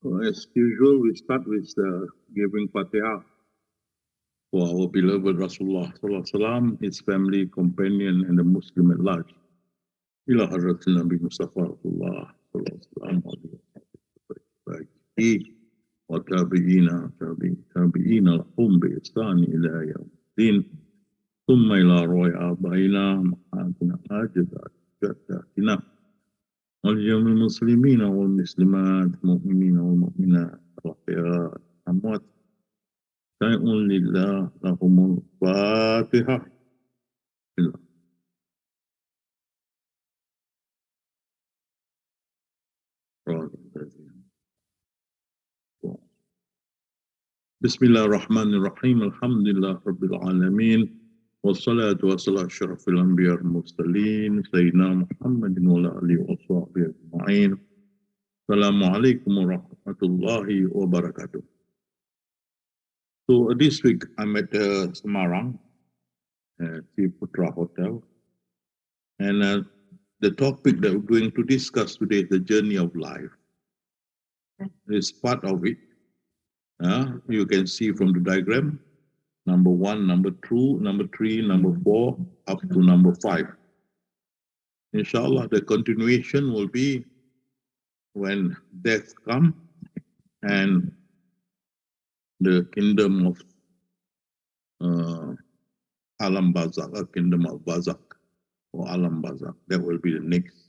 As usual, we start with giving Fatiha for our beloved Rasulullah Sallallahu Alaihi Wasallam, his family, companion, and the Muslim at large. Ila Hazratul Nabi Mustafa Rasulullah Sallallahu Alaihi Wasallam wa tabi'ina lahum bi ihsani ila yaumiddin thumma ila ruhi abaina ma'atina ajadatina wal jamil muslimina wal muslimat mu'minina wal mu'minat al-ahya amwat Ta'un lillah lahumul Fatihah. Bismillahirrahmanirrahim. Alhamdulillah Rabbil Alamin. Wassalatu wassalamu asyrafil anbiya wal mursalin Sayyidina Muhammadin wa ala alihi wa sahbihi ajma'in. Assalamualaikum warahmatullahi wabarakatuh. So this week I'm at Semarang, Putra Hotel, and the topic that we're going to discuss today is the journey of life. It's part of it. You can see from the diagram, number 1, number 2, number 3, number 4, up to number 5. Inshallah, the continuation will be when death comes and the kingdom of Alam Barzakh, kingdom of Barzakh or Alam Barzakh. That will be the next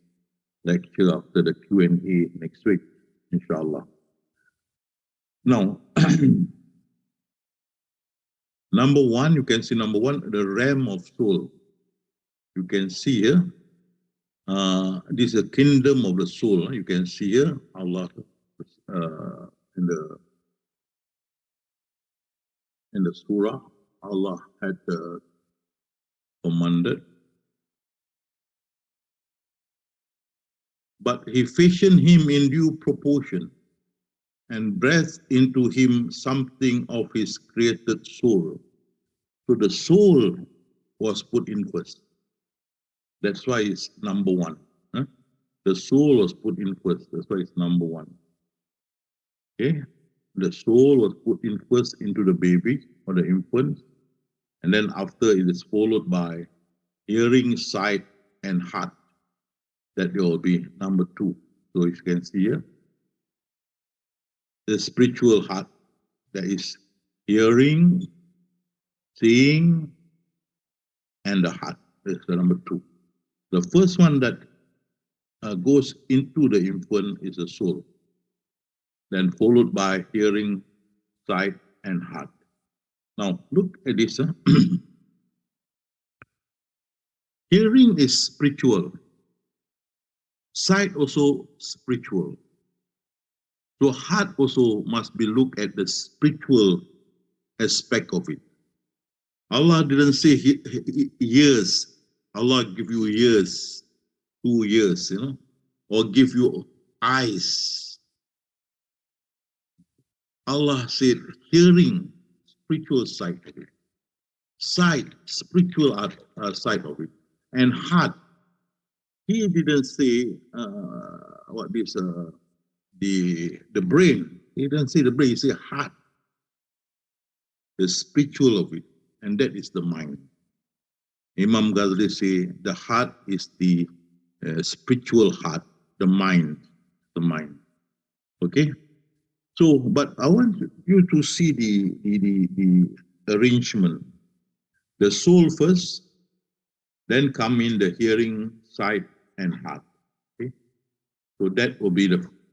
lecture after the Q&A next week, inshallah. Now, number 1, you can see number 1, the realm of soul. You can see here, this is a kingdom of the soul. You can see here, Allah in the surah, Allah had commanded. But he fashioned him in due proportion and breathed into him something of his created soul. So the soul was put in first. That's why it's number 1. The soul was put in first. That's why it's number 1. Okay? The soul was put in first into the baby or the infant, and then after it is followed by hearing, sight, and heart. That will be number 2. So you can see here, the spiritual heart, that is hearing, seeing, and the heart. That's the number 2. The first one that goes into the infant is the soul, then followed by hearing, sight, and heart. Now, look at this. Hearing is spiritual. Sight also spiritual. So heart also must be looked at the spiritual aspect of it. Allah didn't say years. Allah give you years, 2 years, or give you eyes. Allah said hearing, spiritual side of it. Sight, spiritual side of it. And heart. He didn't say the brain. He didn't say the brain, he said heart. The spiritual of it. And that is the mind. Imam Ghazali say the heart is the spiritual heart, the mind. Okay? So, but I want you to see the arrangement. The soul first, then come in the hearing, sight, and heart. Okay? So that will be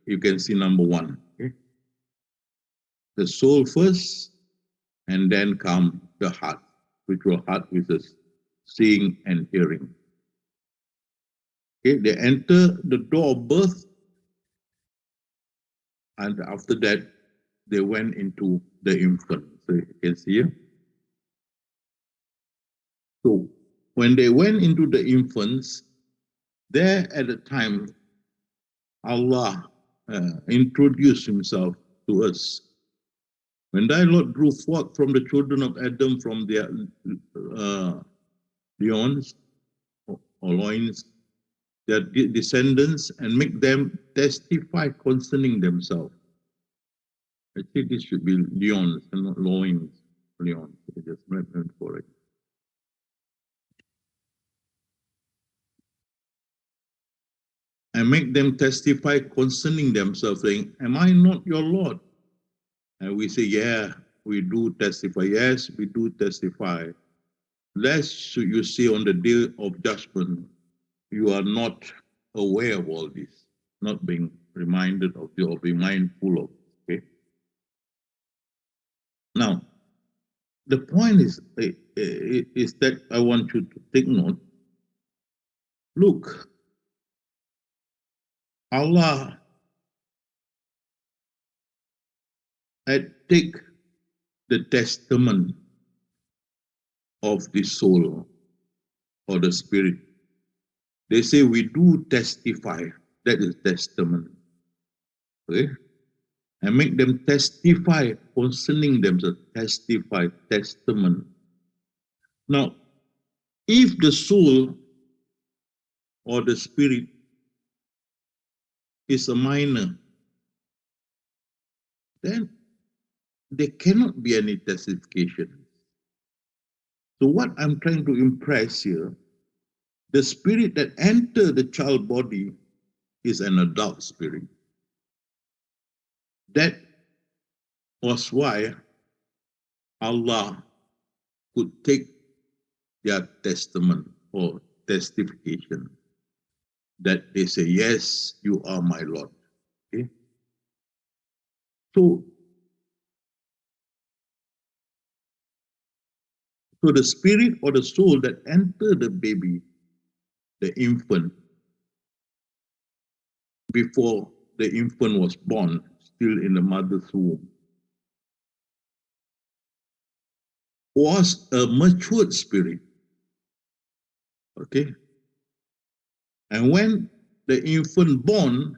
you can see number 1. Okay? The soul first, and then come the heart, spiritual heart with the seeing and hearing. Okay? They enter the door of birth, and after that, they went into the infant. So you can see here. So when they went into the infants, there at the time, Allah introduced himself to us. When thy Lord drew forth from the children of Adam from their loins, their descendants, and make them testify concerning themselves. I think this should be Leon's and not Loins. Leon, I just read for it. And make them testify concerning themselves, saying, am I not your Lord? And we say, yeah, we do testify. Yes, we do testify. Lest should you say on the day of judgment, you are not aware of all this, not being reminded of you or being mindful of. Okay. Now, the point is that I want you to take note. Look, Allah had take the testament of the soul or the spirit. They say we do testify. That is testament. Okay? And make them testify concerning themselves. Testify, testament. Now, if the soul or the spirit is a minor, then there cannot be any testification. So what I'm trying to impress here, the spirit that entered the child body is an adult spirit. That was why Allah could take their testament or testification that they say, yes, you are my Lord. Okay? So the spirit or the soul that entered the baby, the infant, before the infant was born, still in the mother's womb, was a matured spirit. Okay? And when the infant born,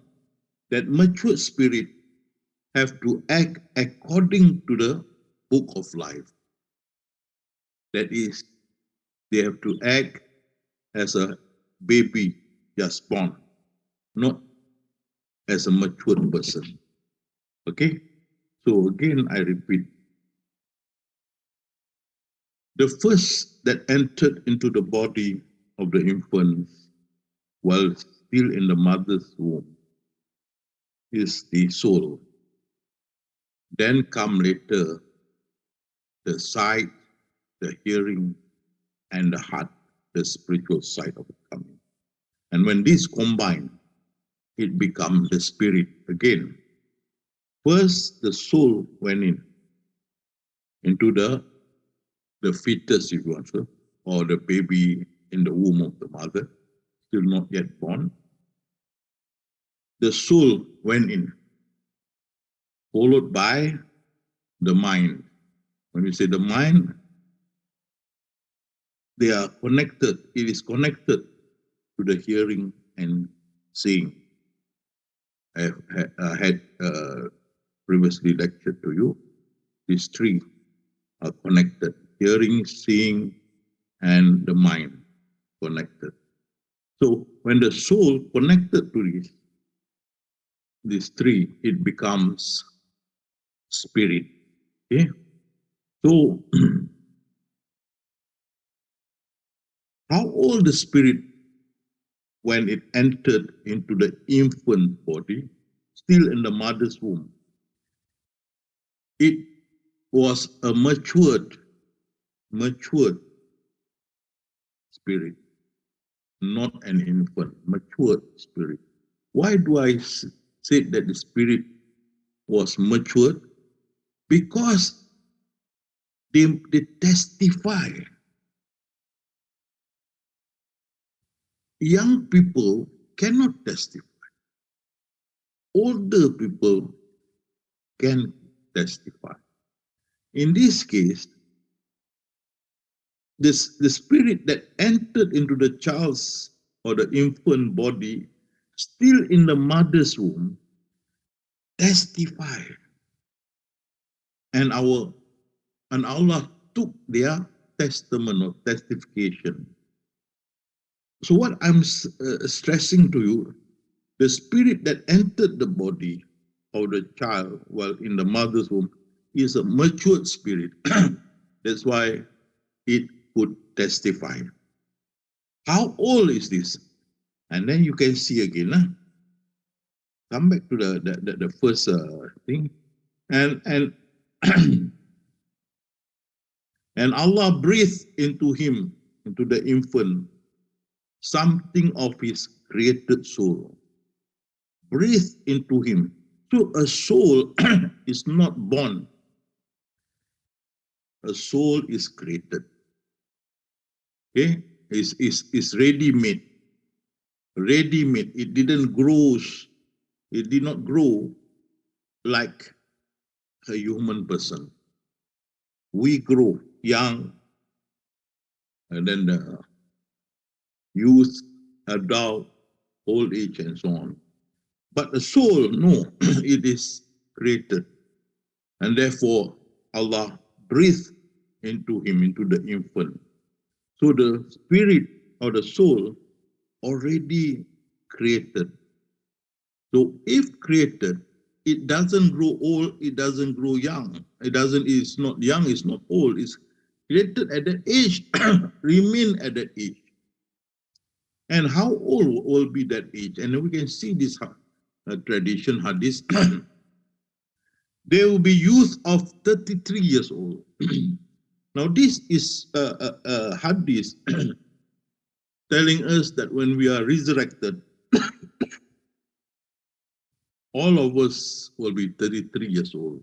that matured spirit have to act according to the book of life. That is, they have to act as a baby just born, not as a matured person. Okay? So again, I repeat. The first that entered into the body of the infant while still in the mother's womb is the soul. Then come later the sight, the hearing, and the heart, the spiritual side of it coming. And when these combine, it becomes the spirit again. First, the soul went into the fetus, if you want to, or the baby in the womb of the mother, still not yet born. The soul went in, followed by the mind. When we say the mind, they are connected. It is connected to the hearing and seeing. I had previously lectured to you. These three are connected. Hearing, seeing, and the mind connected. So when the soul connected to these three, it becomes spirit. Okay? So how old the spirit when it entered into the infant body, still in the mother's womb? It was a matured spirit, not an infant, matured spirit. Why do I say that the spirit was matured? Because they testify. Young people cannot testify. Older people can testify. In this case, the spirit that entered into the child's or the infant body, still in the mother's womb, testified. And Allah took their testament or testification. So what I'm stressing to you, the spirit that entered the body of the child while in the mother's womb is a matured spirit. That's why it could testify. How old is this? And then you can see again. Come back to the first thing. And and Allah breathed into him, into the infant, something of his created soul. Breathe into him. So a soul is not born. A soul is created. Okay? Is ready-made. Ready-made. It didn't grow. It did not grow like a human person. We grow young, and then the youth, adult, old age, and so on. But the soul, no, it is created. And therefore, Allah breathed into him, into the infant. So the spirit or the soul already created. So if created, it doesn't grow old, it doesn't grow young. It's not young, it's not old. It's created at that age, remain at that age. And how old will be that age? And we can see this tradition hadith. There will be youth of 33 years old. Now this is a hadith telling us that when we are resurrected, all of us will be 33 years old.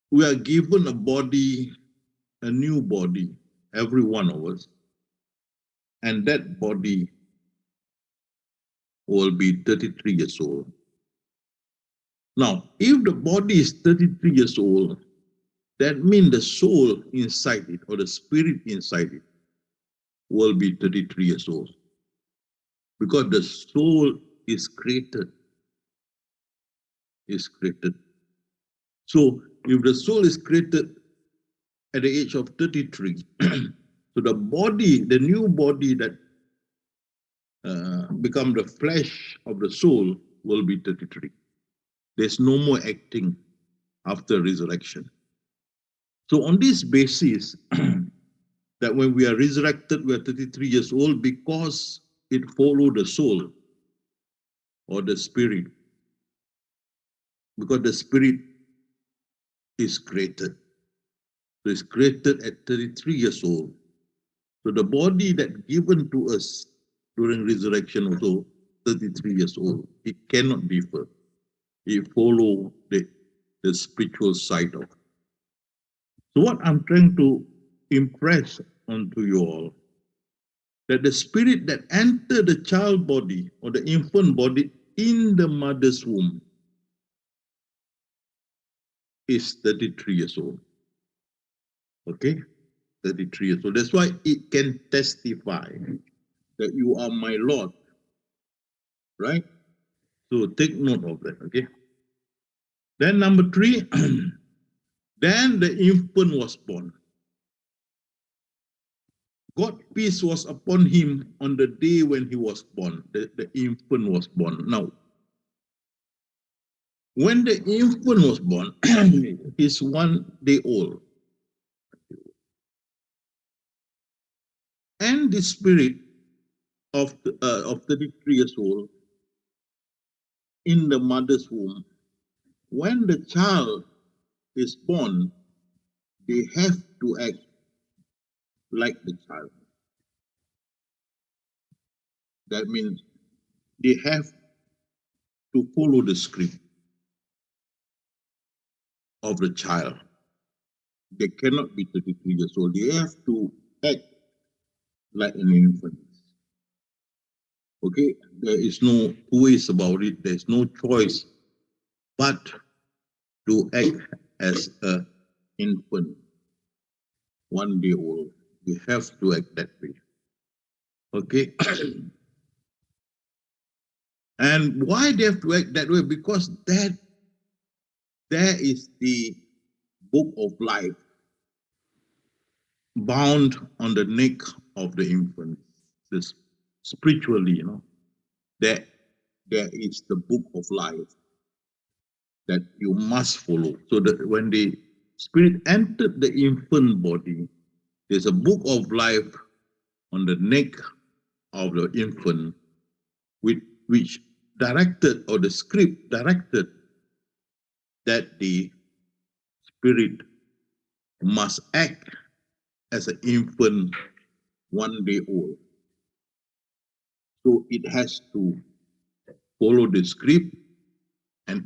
We are given a body, a new body, every one of us. And that body will be 33 years old. Now, if the body is 33 years old, that means the soul inside it or the spirit inside it will be 33 years old. Because the soul is created. Is created. So if the soul is created at the age of 33, so the body, the new body that become the flesh of the soul will be 33. There's no more acting after resurrection. So on this basis, that when we are resurrected, we are 33 years old because it followed the soul or the spirit. Because the spirit is created. So it's created at 33 years old. So the body that given to us during resurrection also 33 years old. It cannot differ. It follow the spiritual side of it. So what I'm trying to impress onto you all, that the spirit that entered the child body or the infant body in the mother's womb is 33 years old. Okay? 33 years old. That's why it can testify that you are my Lord. Right? So take note of that. Okay? Then number 3, then the infant was born. God's peace was upon him on the day when he was born. The infant was born. Now, when the infant was born, he's 1 day old. And the spirit of 33 years old in the mother's womb, when the child is born, they have to act like the child. That means they have to follow the script of the child. They cannot be 33 years old. They have to act like an infant. Okay, there is no two ways about it. There is no choice but to act as an infant, 1 day old. You have to act that way. Okay. And why they have to act that way? Because there is the book of life bound on the neck of the infant. This spiritually, that there is the book of life that you must follow. So that when the spirit entered the infant body, there's a book of life on the neck of the infant, which directed, or the script directed, that the spirit must act as an infant 1 day old. So it has to follow the script and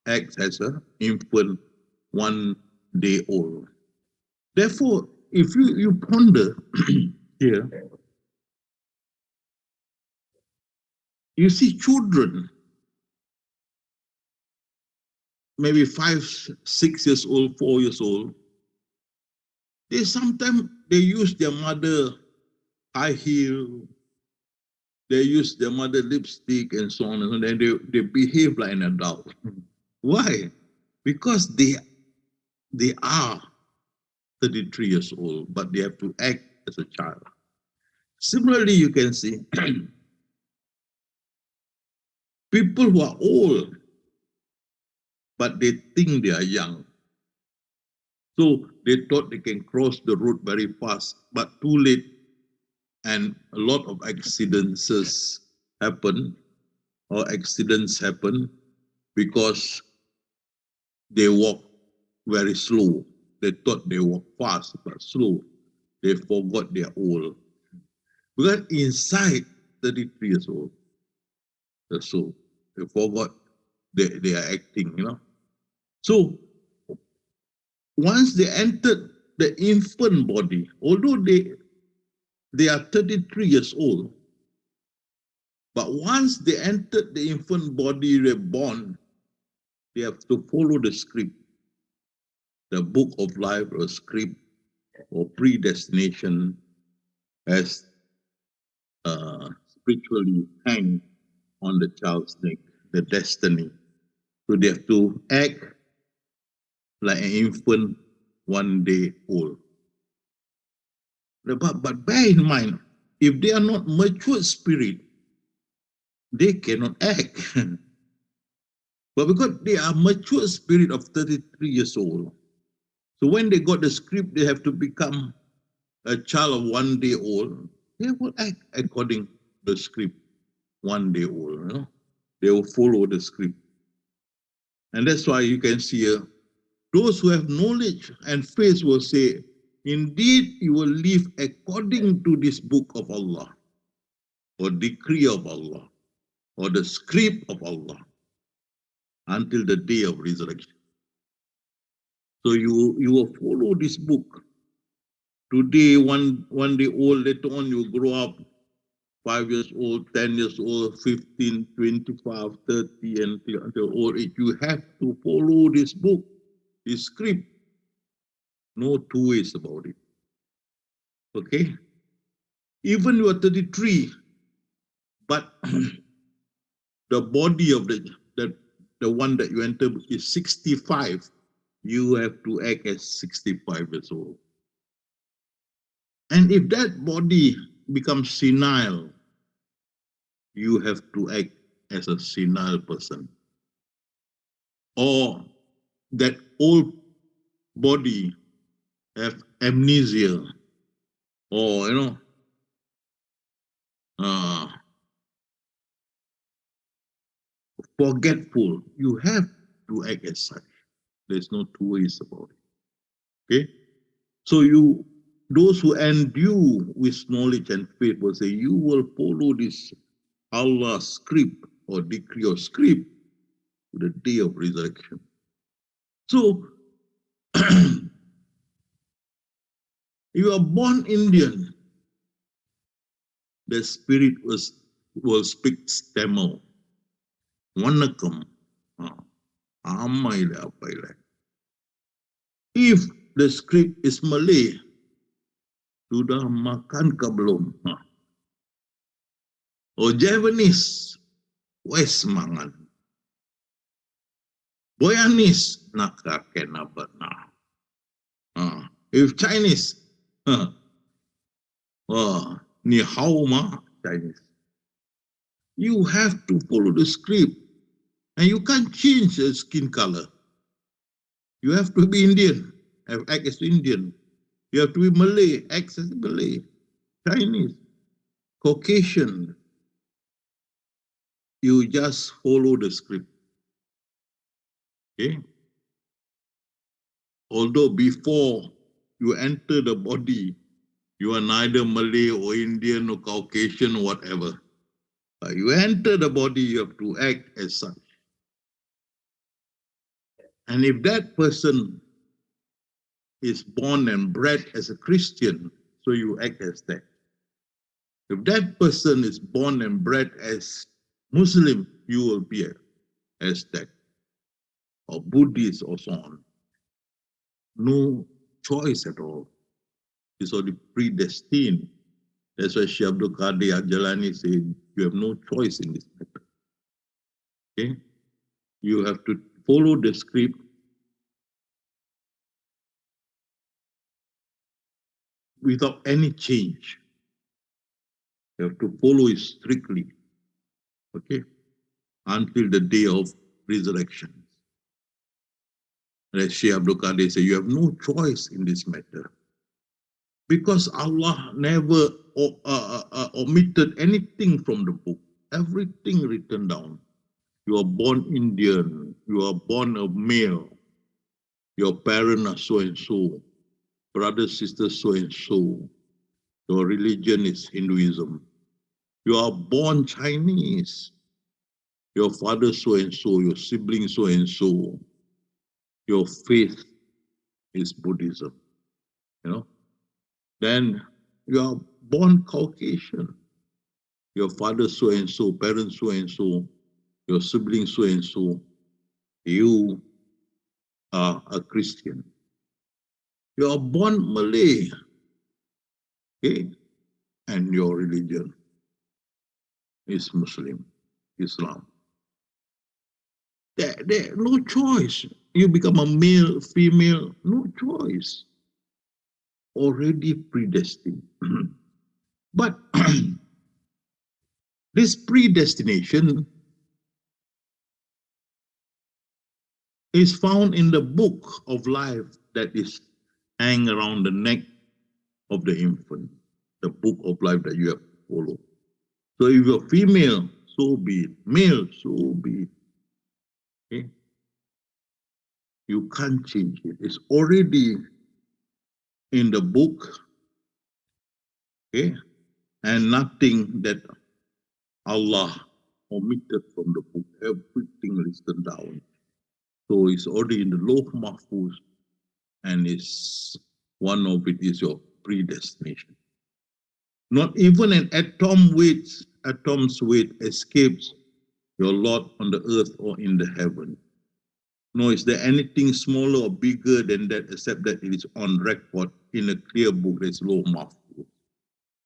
acts as an infant 1 day old. Therefore, if you ponder here, you see children, maybe 5, 6 years old, 4 years old, they sometimes use their mother high heel, they use their mother lipstick and so on, and then they behave like an adult. Why? Because they are 33 years old, but they have to act as a child. Similarly, you can see people who are old, but they think they are young. So they thought they can cross the road very fast, but too late, and a lot of accidents happen, because they walk very slow. They thought they walk fast, but slow. They forgot they are old. Because inside 33 years old, so they forgot they are acting, So once they entered the infant body, although they are 33 years old, but once they entered the infant body, they're born, they have to follow the script, the book of life, or script, or predestination, as spiritually hang on the child's neck, the destiny. So they have to act like an infant 1 day old. But bear in mind, if they are not mature spirit, they cannot act. But because they are mature spirit of 33 years old, so when they got the script, they have to become a child of 1 day old. They will act according to the script, 1 day old. They will follow the script. And that's why you can see here, those who have knowledge and faith will say, indeed, you will live according to this book of Allah, or decree of Allah, or the script of Allah, until the day of resurrection. So you will follow this book. Today, one day old, later on you grow up, 5 years old, 10 years old, 15, 25, 30, until old age. You have to follow this book, this script. No two ways about it. Okay? Even you are 33, but the body of the one that you enter is 65, you have to act as 65 years old. And if that body becomes senile, you have to act as a senile person. Or that old body have amnesia, or forgetful, you have to act as such. There's no two ways about it. Okay? So those who endure with knowledge and faith will say, you will follow this Allah script, or decree, or script, to the day of resurrection. So you are born Indian, the spirit will speak Tamil. Vanakkam. Amaila apaila. If the script is Malay, sudah makan ke belum? Or Javanese, wes mangan. Boyanese, nak kakek apa nah. If Chinese, ni hao ma Chinese. You have to follow the script. And you can't change the skin color. You have to be Indian, act as Indian. You have to be Malay, act as Malay. Chinese, Caucasian. You just follow the script. Okay? Although before you enter the body, you are neither Malay or Indian or Caucasian or whatever. But you enter the body, you have to act as such. And if that person is born and bred as a Christian, so you act as that. If that person is born and bred as Muslim, you will be as that, or Buddhist or so on. No choice at all. It's already predestined. That's why Syekh Abdul Qadir Al-Jalani said, you have no choice in this matter. Okay? You have to follow the script without any change. You have to follow it strictly. Okay? Until the day of resurrection. As Syekh Abdul Qadir said, you have no choice in this matter. Because Allah never omitted anything from the book. Everything written down. You are born Indian. You are born a male. Your parents are so and so. Brothers, sisters, so and so. Your religion is Hinduism. You are born Chinese. Your father so and so. Your sibling so and so. Your faith is Buddhism. You know? Then you are born Caucasian. Your father so and so, parents so and so, your siblings so and so. You are a Christian. You are born Malay. Okay? And your religion is Muslim, Islam. There no choice. You become a male, female, no choice. Already predestined. But this predestination is found in the book of life that is hanging around the neck of the infant, the book of life that you have to follow. So if you're female, so be it. Male, so be it. Okay? You can't change it. It's already in the book. Okay? And nothing that Allah omitted from the book. Everything written down. So it's already in the Lawh Mahfuz, and it's one of it is your predestination. Not even an atom's weight escapes your lot on the earth or in the heaven. Nor is there anything smaller or bigger than that, except that it is on record in a clear book that's Lawh Mahfuz.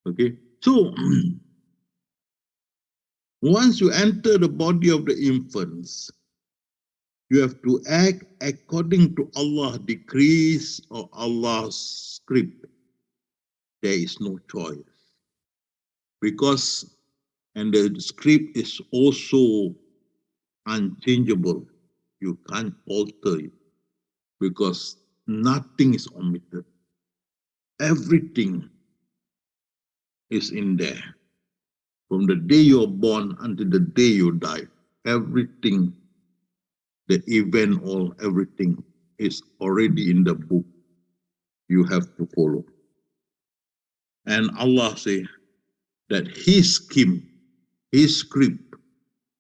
Okay? So, once you enter the body of the infants, you have to act according to Allah's decrees or Allah's script. There is no choice. Because, and the script is also unchangeable. You can't alter it. Because nothing is omitted. Everything is in there. From the day you're born until the day you die, everything, the event, everything is already in the book. You have to follow. And Allah say that His scheme, His script,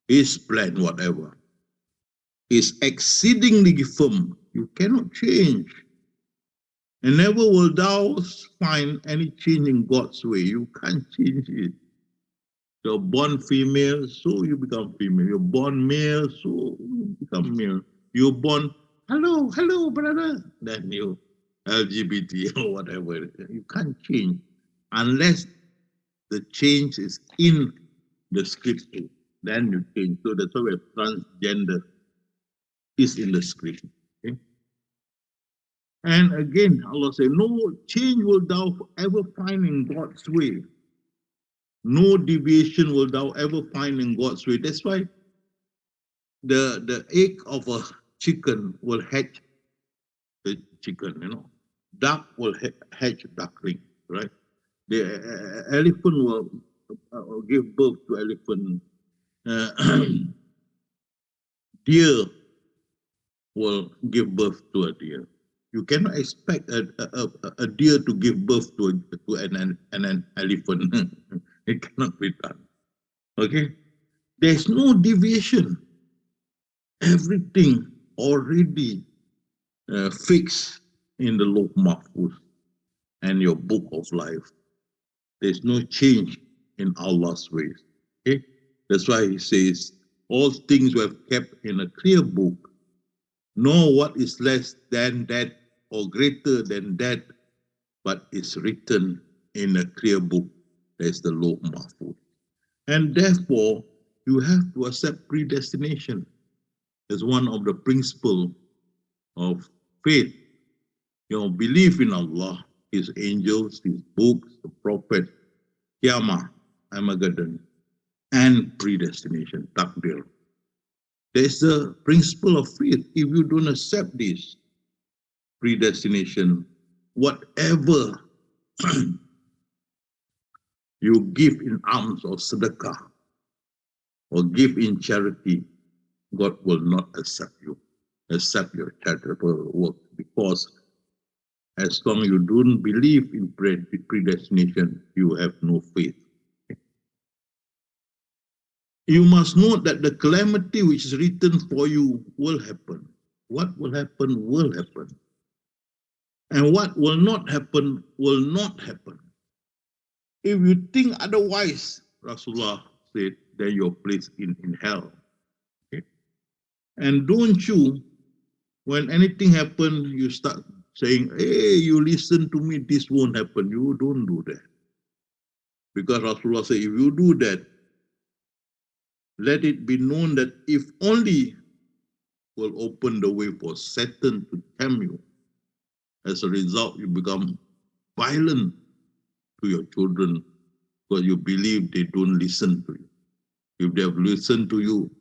His plan, whatever, is exceedingly firm. You cannot change. And never will thou find any change in God's way. You can't change it. You're born female, so you become female. You're born male, so you become male. You're born, hello, brother. Then you LGBT or whatever. You can't change unless the change is in the scripture. Then you change. So that's why transgender is in the script. Okay? And again, Allah said, no change will thou ever find in God's way. No deviation will thou ever find in God's way. That's why the egg of a chicken will hatch the chicken, Duck will hatch duckling, right? The elephant will give birth to elephant. Deer will give birth to a deer. You cannot expect a deer to give birth to an elephant. It cannot be done. Okay? There's no deviation. Everything already fixed in the Lawh Mahfuz and your book of life. There's no change in Allah's ways. Okay? That's why he says, all things we have kept in a clear book. No what is less than that or greater than that, but is written in a clear book. That's the Lawh Mahfuz. And therefore, you have to accept predestination as one of the principles of faith. Belief in Allah, His angels, His books, the Prophet, Qiyamah, Armageddon, and predestination, Takdir. There's the principle of faith. If you don't accept this predestination, whatever you give in alms or sedekah or give in charity, God will not accept your charitable work, because as long as you don't believe in predestination, you have no faith. You must know that the calamity which is written for you will happen. What will happen will happen. And what will not happen will not happen. If you think otherwise, Rasulullah said, then you're placed in hell. Okay? And don't you, when anything happens, you start saying, hey, you listen to me, this won't happen. You don't do that. Because Rasulullah said, if you do that, let it be known that if only will open the way for Satan to tempt you. As a result, you become violent to your children because you believe they don't listen to you. If they have listened to you,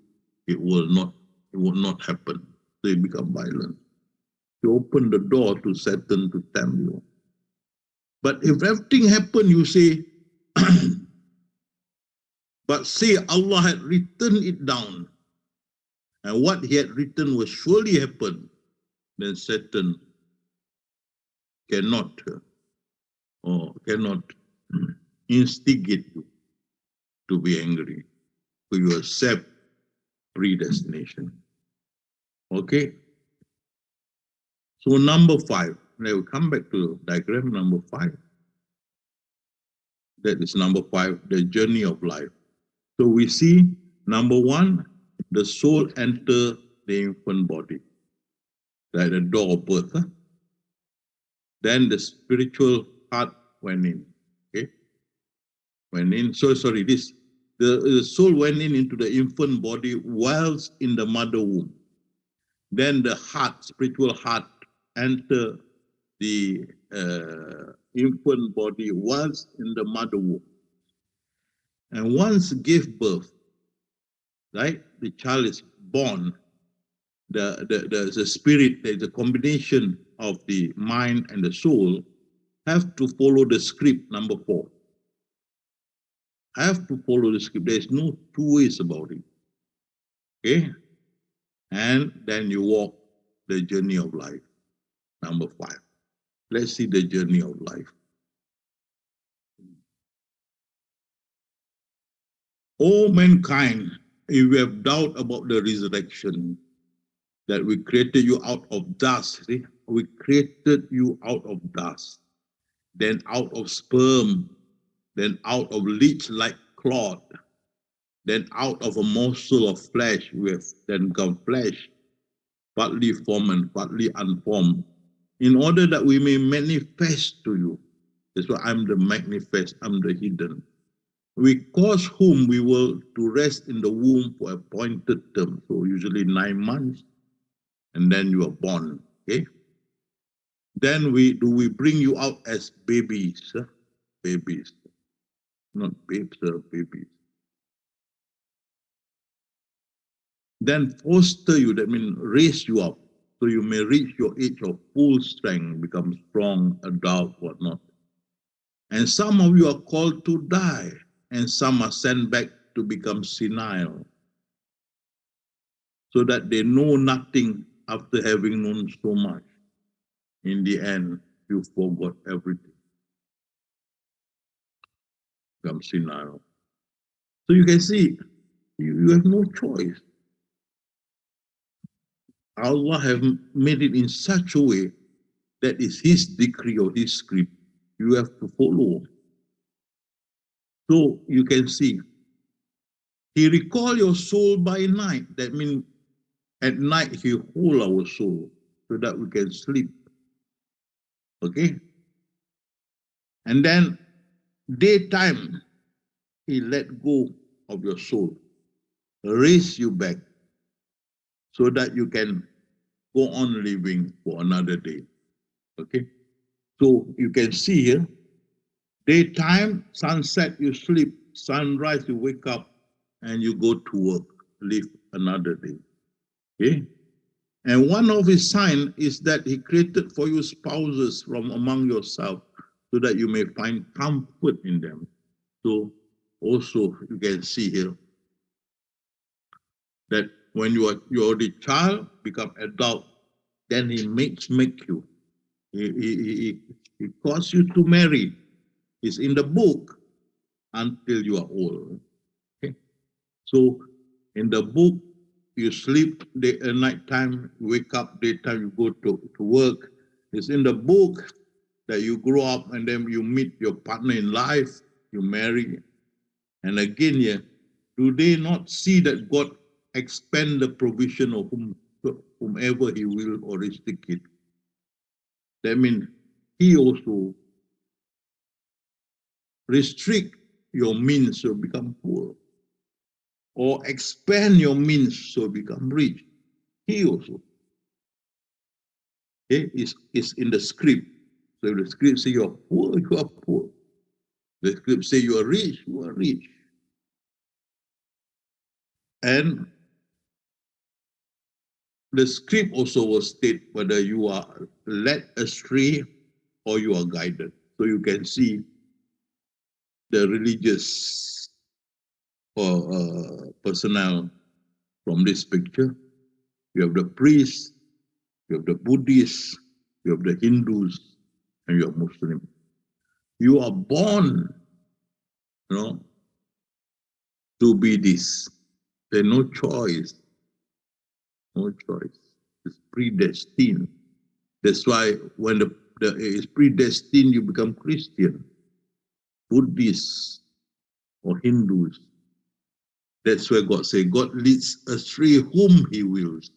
it will not happen. They become violent. You open the door to Satan to tempt you. But if everything happened, you say, but say Allah had written it down, and what He had written will surely happen, then Satan cannot instigate you to be angry. So you accept predestination. Okay? So number 5, I will come back to diagram number 5. That is number 5, the journey of life. So we see, number 1, the soul enter the infant body, like the door of birth. Then the spiritual heart went in. Okay, went in. So sorry, the soul went into the infant body whilst in the mother womb. Then the heart, spiritual heart, enter the infant body whilst in the mother womb. And once gave birth, right, the child is born, the spirit, the combination of the mind and the soul have to follow the script, number 4. Have to follow the script. There's no two ways about it. Okay? And then you walk the journey of life, number 5. Let's see the journey of life. O mankind, if you have doubt about the resurrection, that we created you out of dust, see? We created you out of dust, then out of sperm, then out of leech-like clot, then out of a morsel of flesh, we have then become flesh, partly formed and partly unformed, in order that we may manifest to you. That's why I'm the manifest, I'm the hidden. We cause whom we will to rest in the womb for appointed term, so usually 9 months, and then you are born. Okay. Then we bring you out as babies, babies. not babes, babies. Then foster you, that means raise you up, so you may reach your age of full strength, become strong, adult, whatnot. And some of you are called to die, and some are sent back to become senile, so that they know nothing after having known so much. In the end, you forgot everything. Become senile. So you can see, you have no choice. Allah have made it in such a way that is His decree or His script. You have to follow. So you can see, He recall your soul by night. That means at night He hold our soul so that we can sleep. Okay? And then daytime, He let go of your soul, raise you back so that you can go on living for another day. Okay? So you can see here, daytime, sunset, you sleep, sunrise, you wake up, and you go to work, live another day. Okay? And one of His signs is that He created for you spouses from among yourself so that you may find comfort in them. So also you can see here that when you're the child, become adult, then He make you. He calls you to marry. It's in the book until you are old. Okay? So in the book, you sleep day and night time, you wake up daytime, you go to work. It's in the book that you grow up and then you meet your partner in life, you marry. And again here, do they not see that God expand the provision of whomever He will or restrict it? That means He also restrict your means so become poor, or expand your means so become rich. He also. Okay, is in the script. So if the script say you are poor, you are poor. The script say you are rich, you are rich. And the script also will state whether you are led astray or you are guided. So you can see the religious or personnel from this picture. You have the priests, you have the Buddhists, you have the Hindus, and you are Muslim. You are born, to be this. There's no choice. No choice. It's predestined. That's why when it's predestined, you become Christian, Buddhist, or Hindus. That's why God says God leads astray whom He wills.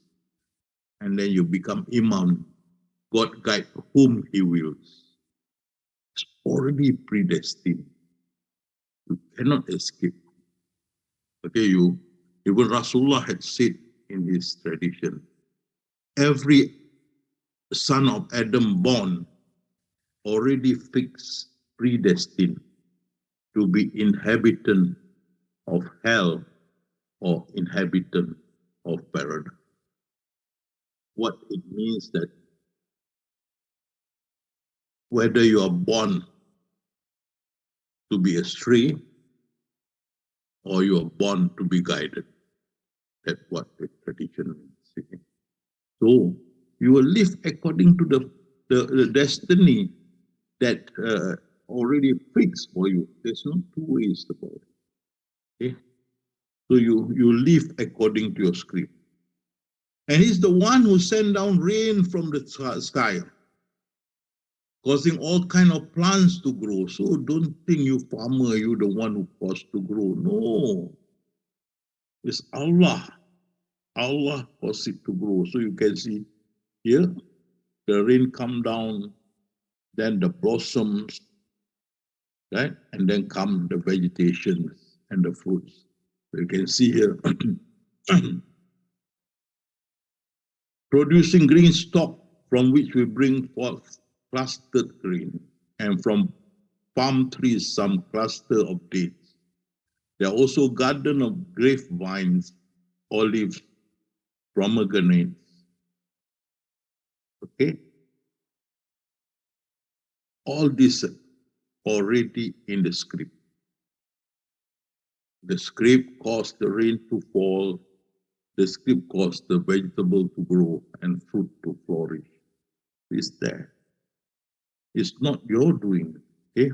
And then you become Imam. God guides whom He wills. It's already predestined. You cannot escape. Okay, even Rasulullah had said in his tradition, every son of Adam born already fixed, predestined to be inhabitant of hell or inhabitant of paradise. What it means that whether you are born to be astray or you are born to be guided, that's what the tradition means. So you will live according to the destiny that already fixed for you. There's no two ways about it. Okay? So you live according to your script. And He's the one who sent down rain from the sky, causing all kind of plants to grow. So don't think you farmer, you the one who caused to grow. No. It's Allah. Allah caused it to grow. So you can see here, the rain come down, then the blossoms, right? And then come the vegetation and the fruits. So you can see here, producing green stalk from which we bring forth clustered grain, and from palm trees, some cluster of dates. There are also garden of grapevines, olives, pomegranates. Okay? All this already in the script. The script caused the rain to fall. The script caused the vegetable to grow and fruit to flourish. It's there. It's not your doing. Okay?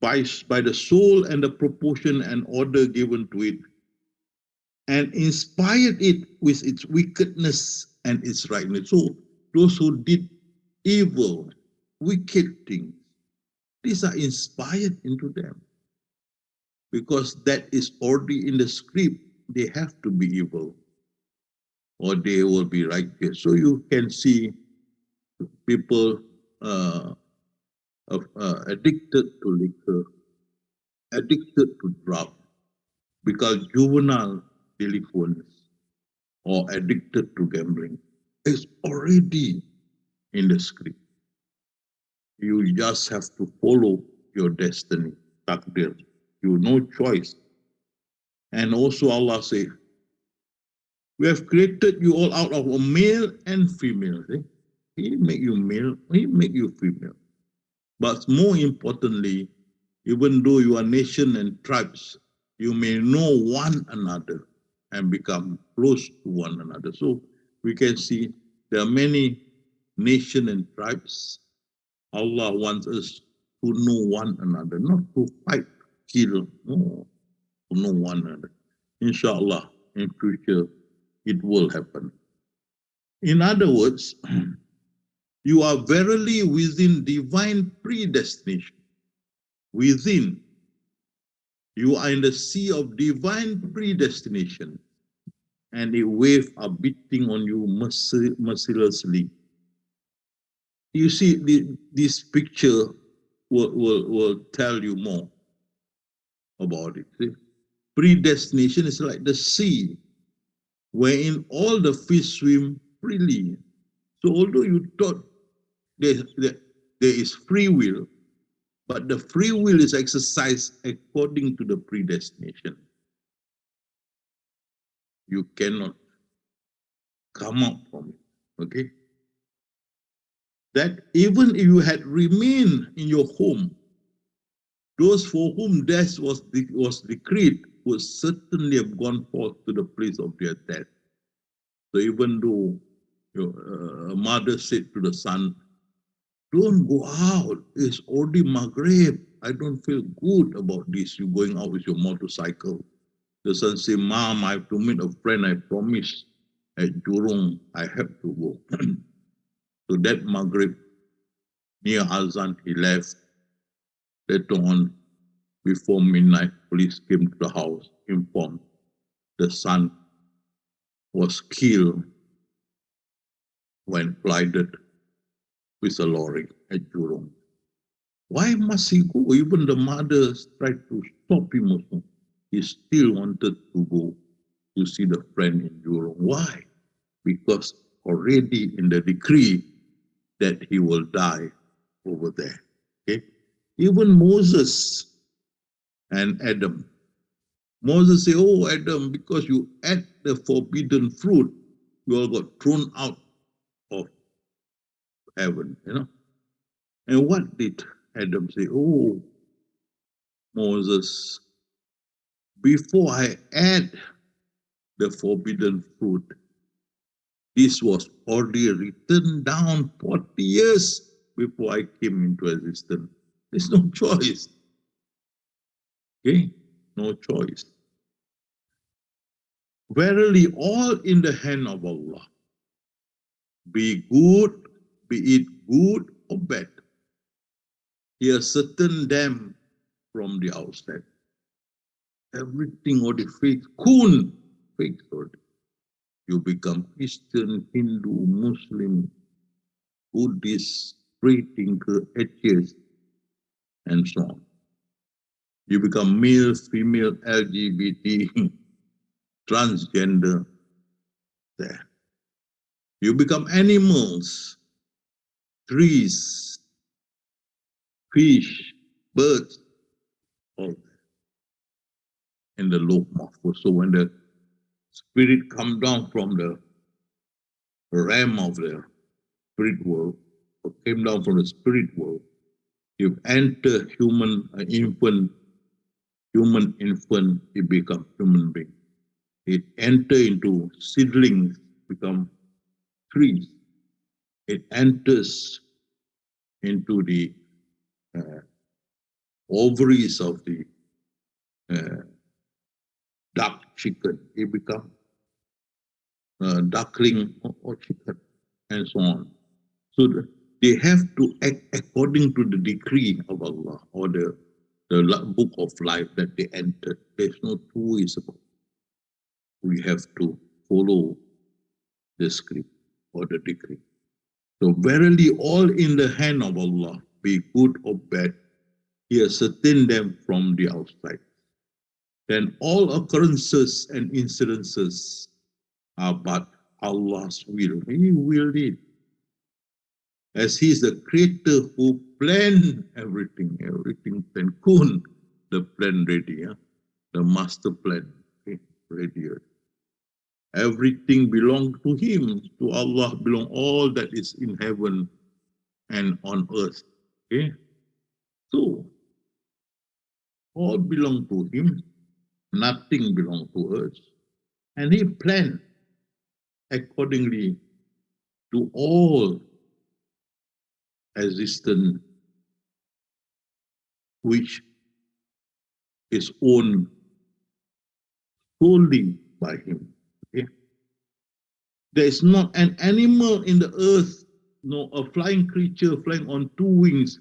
By the soul and the proportion and order given to it, and inspired it with its wickedness and its rightness. So those who did evil, wicked things, these are inspired into them. Because that is already in the script, they have to be evil or they will be righteous. So you can see people addicted to liquor, addicted to drugs, because juvenile delinquents or addicted to gambling is already in the script. You just have to follow your destiny, takdir. You no choice. And also Allah says, we have created you all out of a male and female. He make you male, he make you female. But more importantly, even though you are nation and tribes, you may know one another and become close to one another. So we can see there are many nations and tribes. Allah wants us to know one another, not to fight, kill, no, to know one another. Inshallah, in future, it will happen. In other words, you are verily within divine predestination. Within, you are in the sea of divine predestination, and a wave are beating on you mercilessly. You see, this picture will tell you more about it. See? Predestination is like the sea, wherein all the fish swim freely. So although you thought there is free will, but the free will is exercised according to the predestination. You cannot come out from it, okay? That even if you had remained in your home, those for whom death was decreed would certainly have gone forth to the place of their death. So even though your mother said to the son, don't go out, it's already Maghrib, I don't feel good about this, you going out with your motorcycle. The son said, Mom, I have to meet a friend, I promised at Jurong, I have to go. So that Maghrib, near Azan, he left. Later on, before midnight, police came to the house, informed the son was killed when collided with a lorry at Jurong. Why must he go? Even the mother tried to stop him also. He still wanted to go to see the friend in Jurong. Why? Because already in the decree that he will die over there. Okay? Even Moses and Adam. Moses said, oh, Adam, because you ate the forbidden fruit, you all got thrown out of heaven, you know. And what did Adam say? Oh, Moses, before I ate the forbidden fruit, this was already written down 40 years before I came into existence. There's no choice. Okay? No choice. Verily, all in the hand of Allah. Be it good or bad. He has certain them from the outset. Everything already fixed. Fixed already. You become Christian, Hindu, Muslim, Buddhist, free thinker, atheist, and so on. You become male, female, LGBT, transgender, there. You become animals, trees, fish, birds, all in the low mahfuz. So when the spirit come down from the realm of the spirit world, or came down from the spirit world, you enter human infant, it become human being. It enter into seedlings, become trees. It enters into the ovaries of the duck chicken. It become duckling or chicken, and so on. So they have to act according to the decree of Allah, or the book of life that they entered. There's no two ways about it. We have to follow the script or the decree. So verily all in the hand of Allah, be good or bad, He ascertained them from the outside. Then all occurrences and incidences are but Allah's will. He willed it. As He is the creator who planned everything planned. Kun, the plan ready, the master plan ready. Everything belongs to Him. To Allah belong all that is in heaven and on earth. Okay? So, all belong to Him. Nothing belongs to us. And He planned accordingly to all existence, which is owned solely by Him. Okay? There is not an animal in the earth, no a flying creature flying on two wings,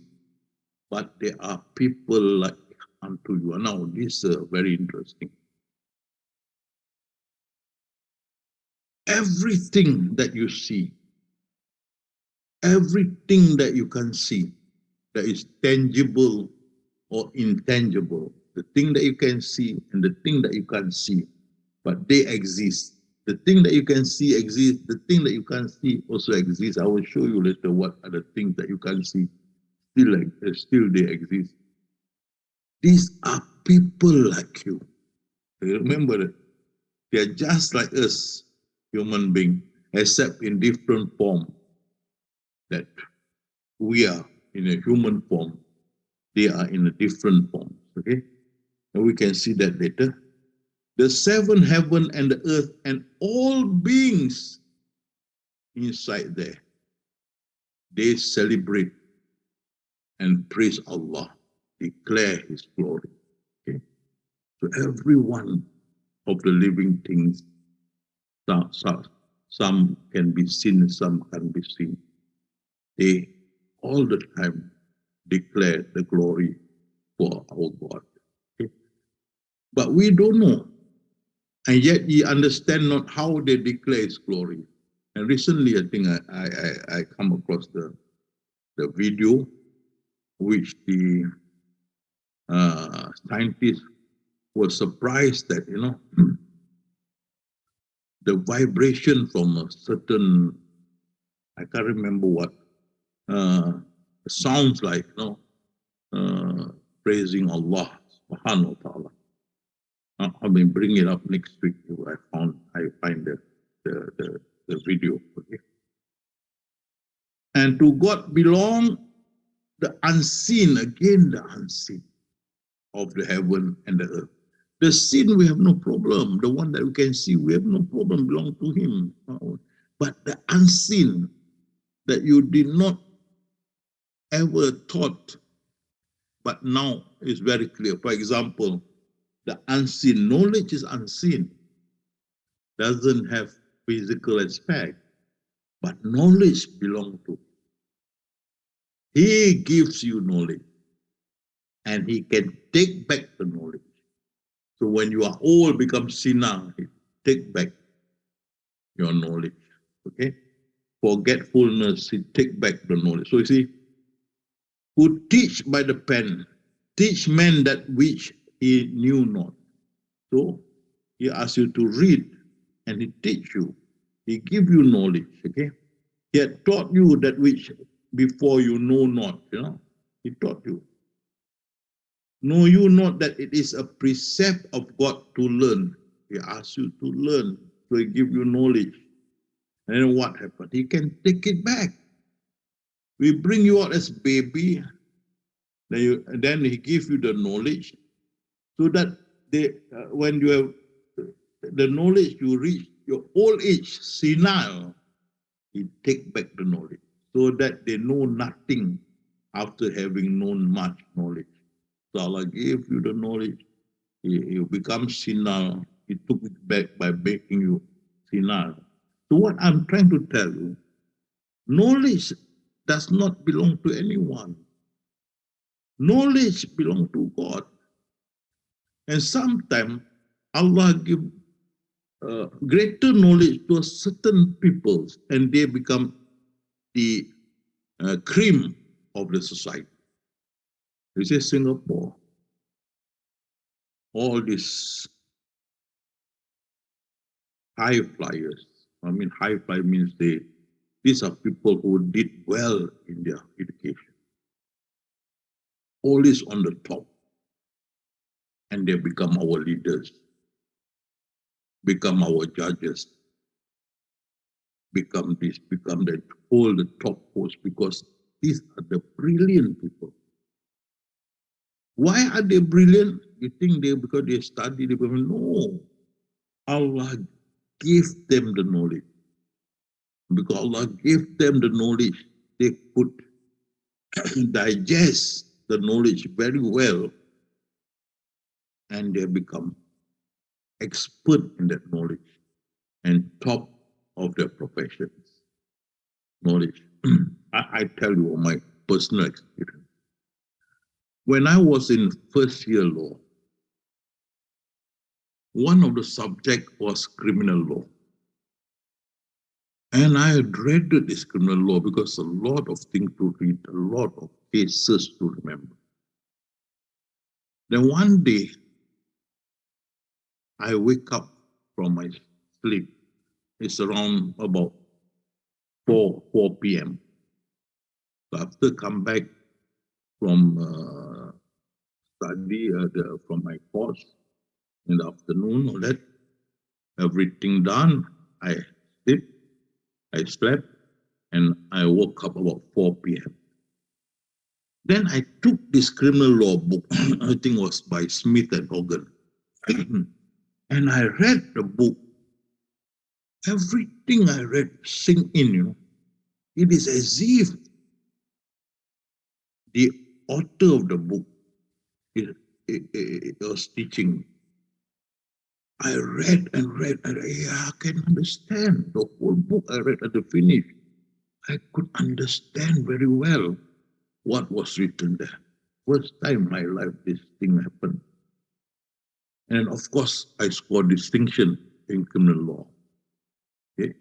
but there are people like unto you. Now, this is very interesting. Everything that you see, everything that you can see, that is tangible or intangible, the thing that you can see and the thing that you can't see, but they exist. The thing that you can see exists, the thing that you can't see also exists. I will show you later what are the things that you can't see. Still they exist. These are people like you. Remember that they are just like us, human beings, except in different form. That we are in a human form, they are in a different form. Okay, and we can see that later. The seven heaven and the earth and all beings inside there, they celebrate and praise Allah, declare His glory. Okay, so every one of the living things, some can be seen, some can be seen. They all the time declare the glory for our God. Okay? But we don't know. And yet ye understand not how they declare His glory. And recently, I think I come across the video which the scientists were surprised that, the vibration from a certain, I can't remember what, sounds like, praising Allah subhanahu wa ta'ala. I mean, bring it up next week. I find the video. Okay. And to God belong the unseen, again the unseen of the heaven and the earth. The seen we have no problem. The one that we can see, we have no problem, belong to Him. But the unseen that you did not ever thought, but now is very clear. For example, the unseen, knowledge is unseen, doesn't have physical aspect, but knowledge belongs to Him. He gives you knowledge, and He can take back the knowledge. So when you are old, become sinner, He take back your knowledge. Okay? Forgetfulness, He take back the knowledge. So you see, who teach by the pen, teach men that which he knew not. So He asks you to read, and He teach you. He give you knowledge. Okay? He had taught you that which before you know not. He taught you. Know you not that it is a precept of God to learn. He asks you to learn, so he give you knowledge. And then what happened? He can take it back. We bring you out as baby, then he gives you the knowledge, so that when you have the knowledge, you reach your old age, senile, he take back the knowledge, so that they know nothing after having known much knowledge. So Allah gave you the knowledge, you become senile, he took it back by making you senile. So what I'm trying to tell you, knowledge does not belong to anyone. Knowledge belongs to God. And sometimes Allah give greater knowledge to certain people, and they become the cream of the society. You say Singapore, all these high flyers. I mean, high flyer means these are people who did well in their education. Always on the top. And they become our leaders, become our judges, become this, become that, all the top posts, because these are the brilliant people. Why are they brilliant? You think because they study, they become, no. Allah gave them the knowledge. Because Allah gave them the knowledge, they could digest the knowledge very well, and they become expert in that knowledge and top of their professions. Knowledge. I tell you my personal experience. When I was in first year law, one of the subject was criminal law. And I dreaded this criminal law because a lot of things to read, a lot of cases to remember. Then one day, I wake up from my sleep. It's around about 4 p.m. So after come back from study from my course in the afternoon, all that, everything done, I slept, and I woke up about 4 p.m. Then I took this criminal law book, I think it was by Smith and Hogan, and I read the book. Everything I read sink in, It is as if the author of the book was teaching. I read and read, I can understand the whole book. I read at the finish. I could understand very well what was written there. First time in my life this thing happened. And of course, I scored distinction in criminal law. Okay?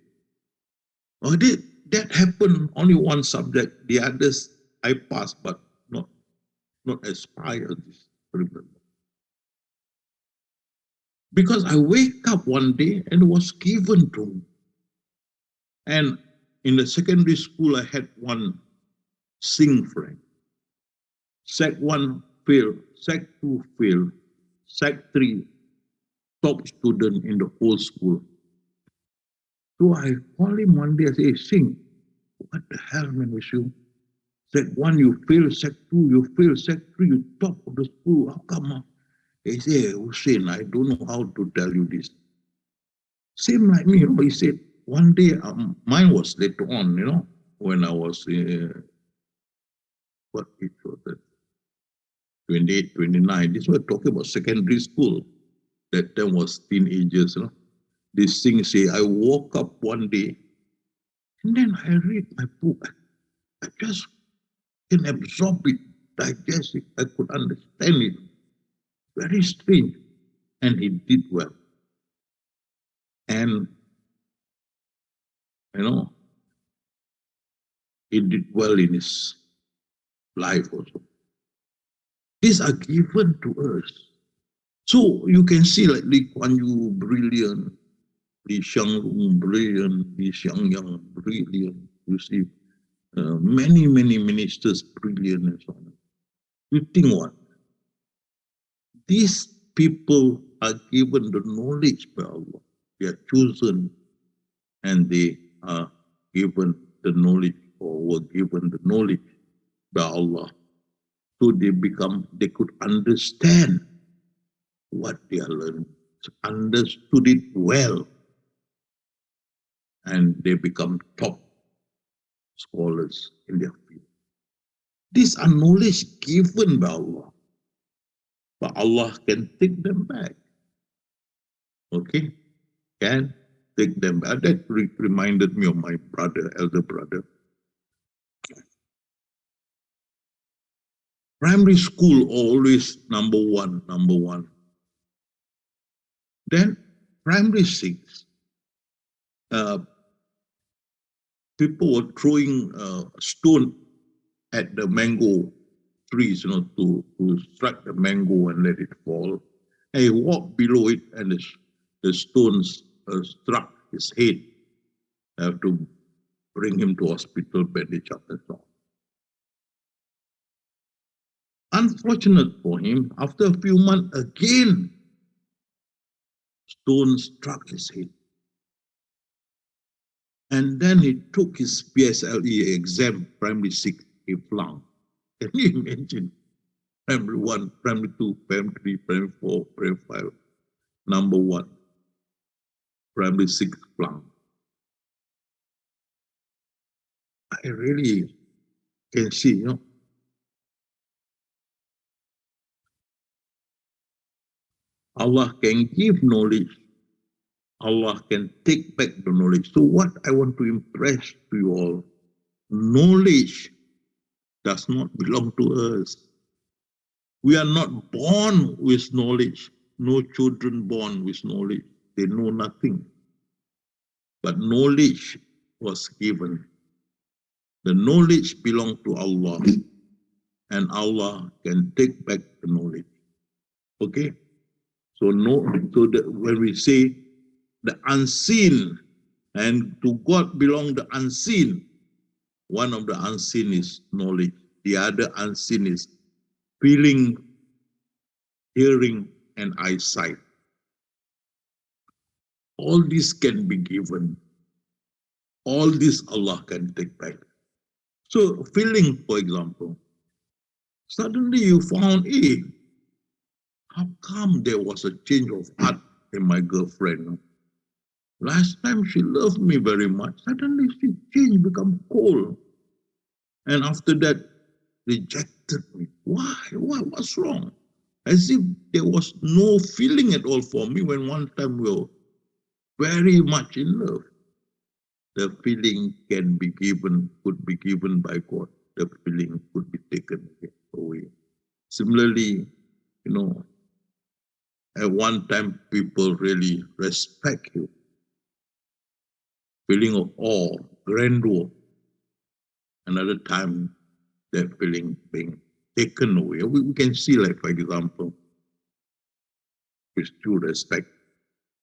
Oh, that happened only one subject. The others I passed, but not as high as this criminal law. Because I wake up one day and it was given to me. And in the secondary school, I had one sing friend. Sec 1 failed, Sec 2 failed, Sec 3 top student in the whole school. So I call him one day, I say, Sing, what the hell, man, with you? Sec 1 you fail, Sec 2 you fail, Sec 3 you top of the school. How come? He said, Hussien, I don't know how to tell you this. Same like me, he said, one day, mine was later on, when I was, what it was that? 28, 29. This was talking about secondary school. That time was teenagers, This thing say, I woke up one day and then I read my book. I just can absorb it, digest it. I could understand it. Very strange. And he did well. And, he did well in his life also. These are given to us. So you can see like Lee Kuan Yew, brilliant. Li Xianglong, brilliant. Li Xiangyang, brilliant. You see, many ministers, brilliant and so on. You think what? These people are given the knowledge by Allah. They are chosen and they are given the knowledge or were given the knowledge by Allah. So they could understand what they are learning, understood it well, and they become top scholars in their field. These are knowledge given by Allah, but Allah can take them back. Okay? Can take them back. That reminded me of my brother, elder brother. Primary school always number one. Then primary 6, people were throwing stone at the mango trees, to strike the mango and let it fall. And he walked below it, and the stones struck his head. I have to bring him to hospital, bandage up and so on. Unfortunate for him, after a few months again, stone struck his head. And then he took his PSLE exam, primary 6, he flunked. Can you imagine? Primary 1, primary 2, primary 3, primary 4, primary 5, number 1, primary 6 flunk. I really can see, Allah can give knowledge. Allah can take back the knowledge. So what I want to impress to you all, knowledge does not belong to us. We are not born with knowledge. No children born with knowledge. They know nothing. But knowledge was given. The knowledge belongs to Allah. And Allah can take back the knowledge. Okay? So when we say the unseen, and to God belong the unseen, one of the unseen is knowledge. The other unseen is feeling, hearing, and eyesight. All this can be given. All this Allah can take back. So feeling, for example, suddenly you found, how come there was a change of heart in my girlfriend? Last time she loved me very much. Suddenly she changed, become cold. And after that, rejected me. Why? What's wrong? As if there was no feeling at all for me when one time we were very much in love. The feeling can be given, could be given by God. The feeling could be taken away. Similarly, at one time people really respect you. Feeling of awe, grandeur. Another time, that feeling being taken away. We can see, like, for example, with due respect,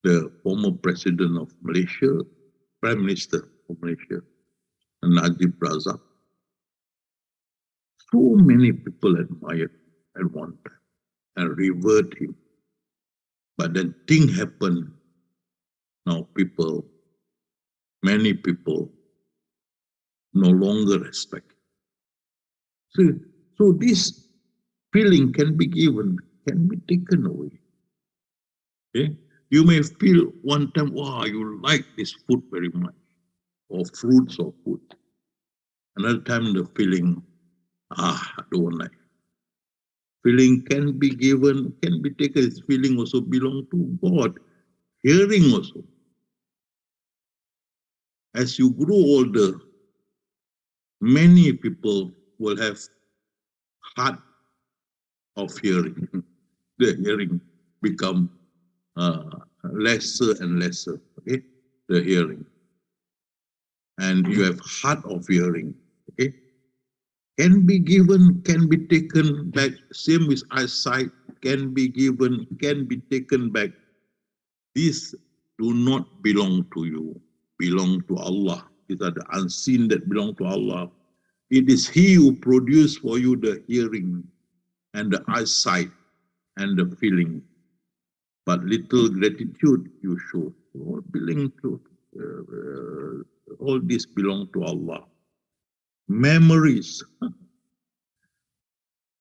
the former president of Malaysia, Prime Minister of Malaysia, Najib Razak. So many people admired at one time and revered him. But then thing happened. Now many people no longer respect. So this feeling can be given, can be taken away. Okay? You may feel one time, wow, you like this food very much, or fruits or food. Another time the feeling, I don't like. Feeling can be given, can be taken. This feeling also belongs to God. Hearing also. As you grow older, many people will have hard of hearing. The hearing become lesser and lesser. Okay, the hearing, and you have hard of hearing. Okay, can be given, can be taken back. Same with eyesight, can be given, can be taken back. These do not belong to you, belong to Allah. These are the unseen that belong to Allah. It is He who produced for you the hearing and the eyesight and the feeling, but little gratitude you show. All this belong to Allah. Memories.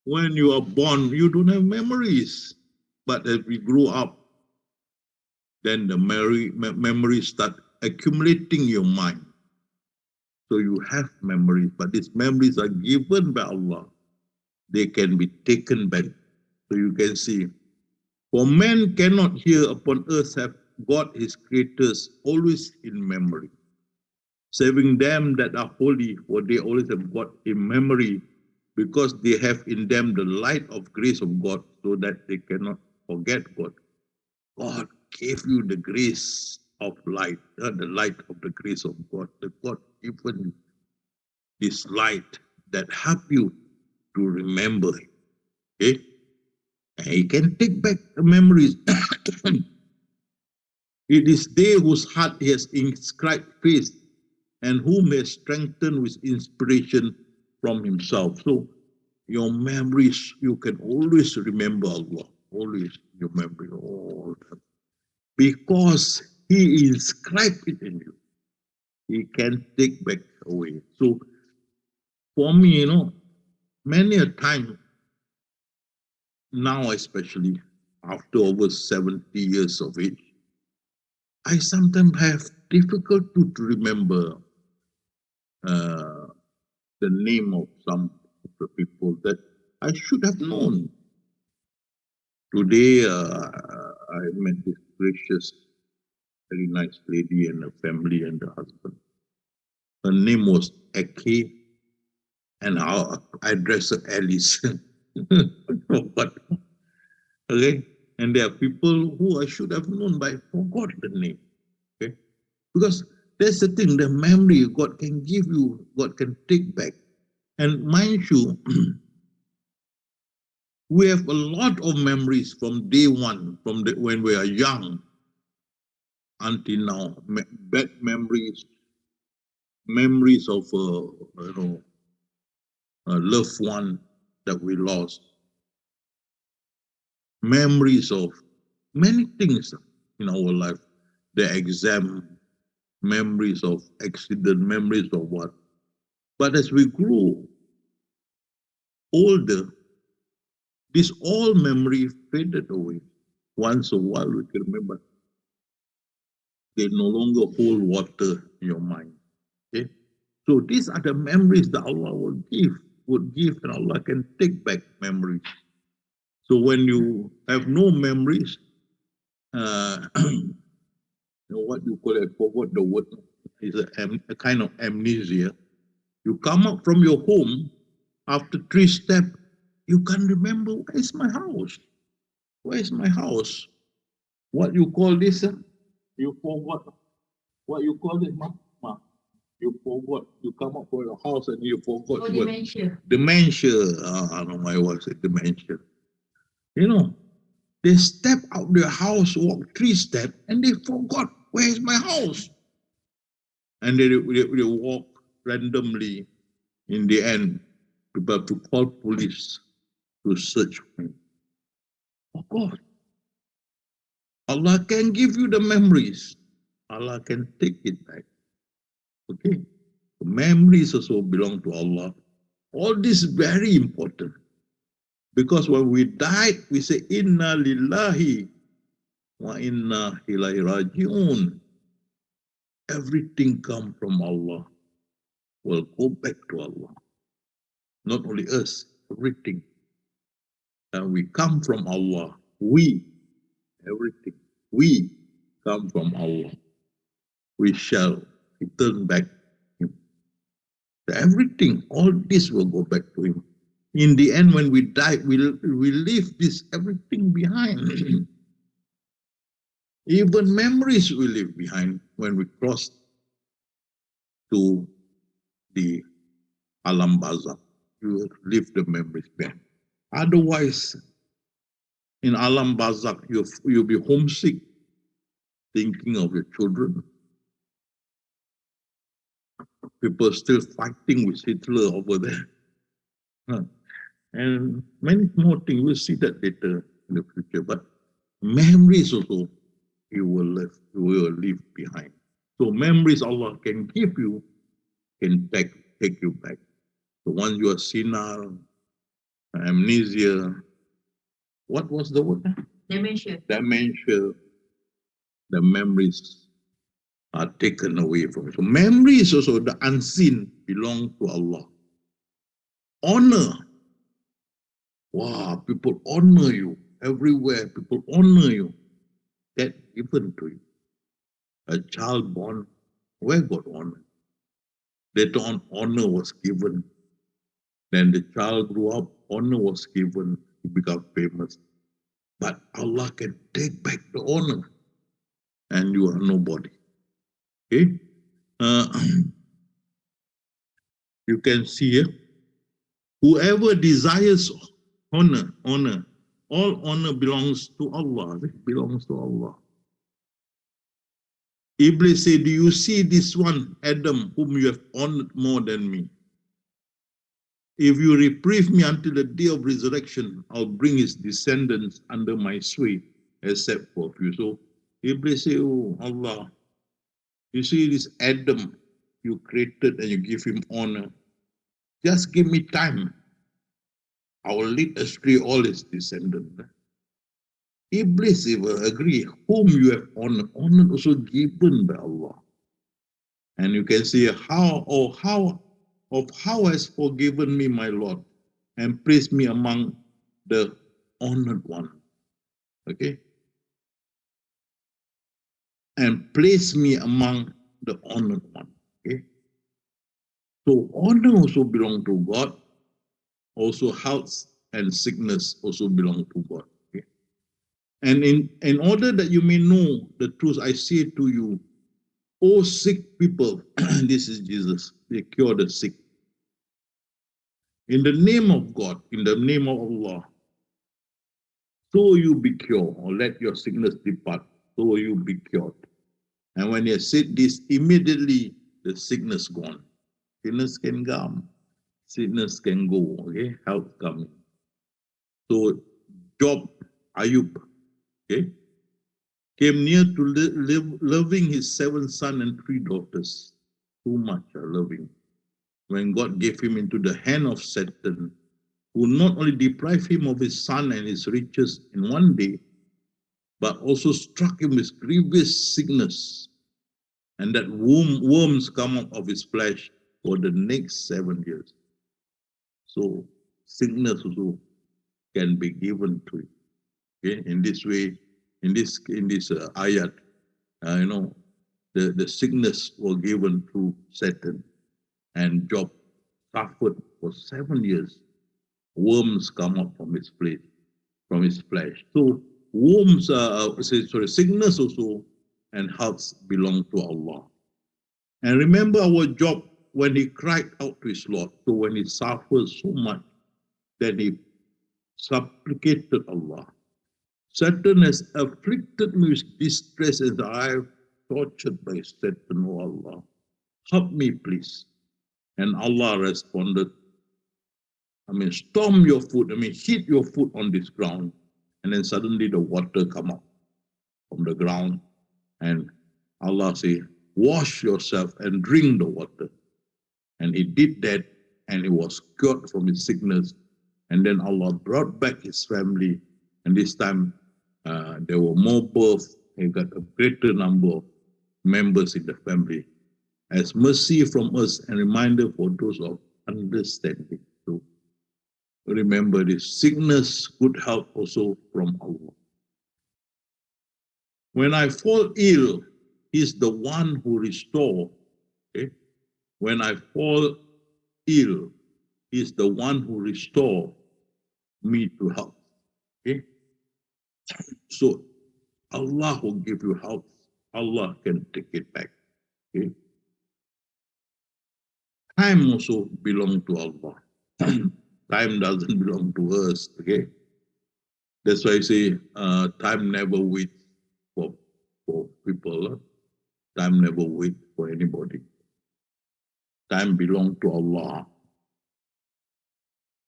When you are born, you don't have memories. But as we grow up, then the memories start accumulating your mind. So you have memories, but these memories are given by Allah. They can be taken back. So you can see, for man cannot here upon earth have God his creators always in memory. Saving them that are holy, for they always have God in memory, because they have in them the light of grace of God, so that they cannot forget God. God gave you the grace of light, the light of the grace of God. The God given you this light that help you to remember. Okay? And he can take back the memories. It is they whose heart he has inscribed faith, and whom he has strengthened with inspiration from himself. So your memories, you can always remember Allah. Always your memory, all the time. Because he inscribed it in you. He can take back away. So for me, many a time, now especially after over 70 years of age, I sometimes have difficulty to remember the name of some of the people that I should have known. Today, I met this gracious, very nice lady and a family and a husband. Her name was Eke, and I address her Alice. But, okay? And there are people who I should have known, but I forgot the name. Okay? Because that's the thing, the memory God can give you, God can take back. And mind you, we have a lot of memories from day one, when we are young until now. Bad memories, memories of a loved one that we lost, memories of many things in our life, the exam, memories of accident, memories of what. But as we grow older, this all memory faded away. Once a while we can remember. They no longer hold water in your mind. Okay? So these are the memories that Allah would give, and Allah can take back memories. So when you have no memories, what you call it, I forgot the word, is a kind of amnesia. You come up from your home, after 3 steps, you can't remember, where is my house? Where is my house? What you call this? You forgot. What you call it, Ma? You forgot. You come up from your house and you forgot. Oh, dementia. Dementia. I don't know my wife said dementia. They step out their house, walk 3 steps, and they forgot, where is my house? And they walk randomly. In the end, people have to call police to search for him. Oh God. Allah can give you the memories. Allah can take it back. Okay? The memories also belong to Allah. All this is very important. Because when we died, we say, Inna lillahi wa inna ilaihi raji'un. Everything comes from Allah. Will go back to Allah. Not only us, everything. And we come from Allah. Everything. We come from Allah. We shall return back to Him. Everything, all this will go back to Him. In the end, when we die, we leave this everything behind. Even memories we leave behind when we cross to the Alam Barzakh. You leave the memories behind. Otherwise, in Alam Barzakh, you'll be homesick, thinking of your children. People still fighting with Hitler over there. And many more things, we'll see that later. in the future, but memories also you will leave behind. So memories Allah can give you, can take you back. So once you are senile, amnesia, what was the word? Dementia. Dementia, the memories are taken away from you. So memories also, the unseen, belong to Allah. Honor. Wow, people honor you everywhere. People honor you. That given to you. A child born, where got honor? Later on, honor was given. Then the child grew up, honor was given, he became famous. But Allah can take back the honor, and you are nobody. Okay? You can see here, whoever desires honor, all honor belongs to Allah. It belongs to Allah. Iblis said, do you see this one, Adam, whom you have honored more than me? If you reprieve me until the day of resurrection, I'll bring his descendants under my sway, except for a few. So Iblis said, oh Allah, you see this Adam you created and you give him honor. Just give me time. I will lead astray all his descendants. Iblis will agree, whom you have honored, honor also given by Allah. And you can see how has forgiven me my Lord and placed me among the honored one. Okay? And place me among the honored one. Okay? So honor also belong to God. Also health and sickness also belong to God. Okay? And in order that you may know the truth, I say to you, O sick people, this is Jesus, they cure the sick. In the name of God, in the name of Allah, so you be cured, or let your sickness depart, so you be cured. And when he said this, immediately the sickness gone. Sickness can come, sickness can go, okay, health coming. So Job, Ayub, okay, came near to loving his 7 sons and 3 daughters. Too much loving. When God gave him into the hand of Satan, who not only deprived him of his son and his riches in one day, but also struck him with grievous sickness, and that worms come out of his flesh for the next 7 years. So sickness also can be given to you. Okay, in this way, in this ayat, the sickness was given to Satan, and Job suffered for 7 years. Worms come up from his flesh. So sickness also and health belong to Allah. And remember our Job when he cried out to his Lord. So when he suffered so much, then he supplicated Allah. Satan has afflicted me with distress as I am tortured by Satan, O Allah. Help me, please. And Allah responded, storm your foot, hit your foot on this ground. And then suddenly the water come up from the ground. And Allah say, wash yourself and drink the water. And he did that, and he was cured from his sickness. And then Allah brought back his family. And this time, there were more births. He got a greater number of members in the family. As mercy from us and reminder for those of understanding. So remember this, sickness, good health also from Allah. When I fall ill, He's the one who restores. Okay? When I fall ill, He's the one who restores me to health. Okay? So Allah will give you health. Allah can take it back. Okay? Time also belongs to Allah. Time doesn't belong to us. Okay? That's why I say time never waits for people. Time never waits for anybody. Time belongs to Allah.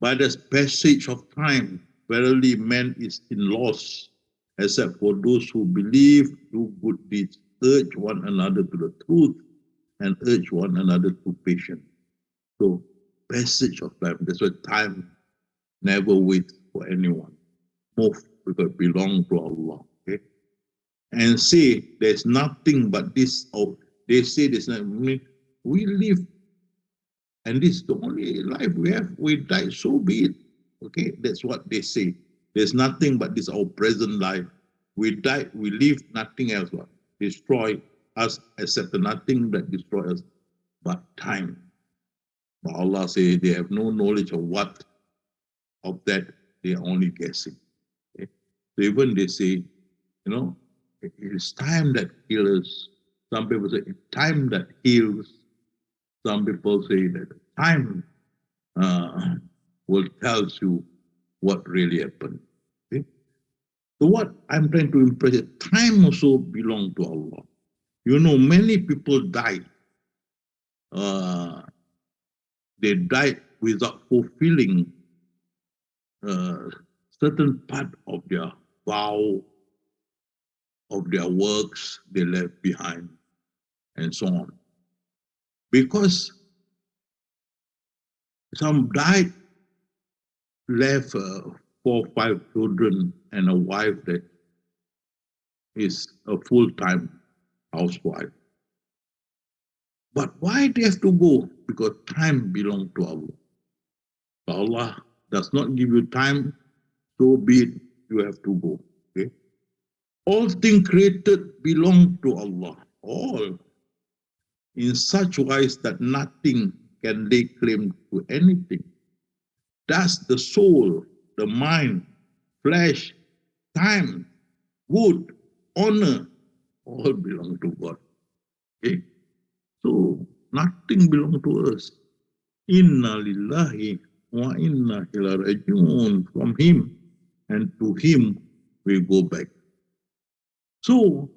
By the passage of time, verily man is in loss, except for those who believe, do good deeds, urge one another to the truth, and urge one another to patience. So, passage of time. That's why time never waits for anyone. Move because it belongs to Allah. Okay? And say there's nothing but this, or they say there's nothing. We live, and this is the only life we have. We die, so be it. Okay, that's what they say. There's nothing but this our present life. We die, we live, nothing else will destroy us except nothing that destroys us but time. But Allah says they have no knowledge of what of that, they are only guessing. Okay? So even they say, it is time that heals. Some people say it's time that heals. Some people say that time will tell you what really happened. Okay? So what I'm trying to impress is time also belongs to Allah. Many people died. They died without fulfilling certain part of their vow, of their works they left behind, and so on. Because some died, left 4 or 5 children and a wife that is a full-time housewife. But why they have to go? Because time belongs to Allah. So Allah does not give you time, so be it, you have to go. Okay? All things created belong to Allah. All. In such wise that nothing can lay claim to anything. Thus the soul, the mind, flesh, time, wood, honor, all belong to God. Okay? So nothing belongs to us. Inna lillahi wa inna ilaihi raji'un. From Him and to Him we go back. So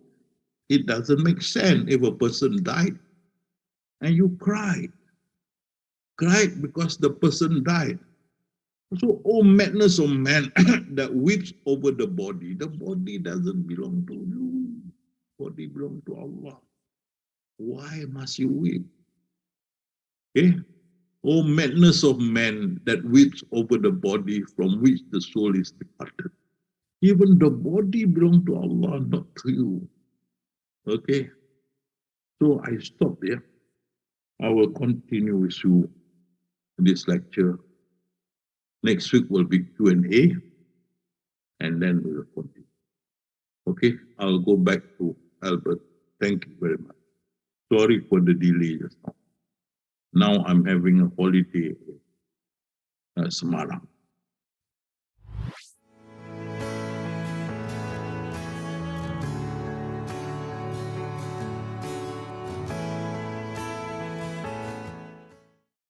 it doesn't make sense if a person died and you cried because the person died. So, madness of man that weeps over the body doesn't belong to you. Body belongs to Allah. Why must you weep? Okay? Madness of man that weeps over the body from which the soul is departed. Even the body belongs to Allah, not to you. Okay? So I stop there. I will continue with you in this lecture. Next week will be Q&A, and then we will continue. Okay, I'll go back to Albert. Thank you very much. Sorry for the delay just now. Now I'm having a holiday at Semarang.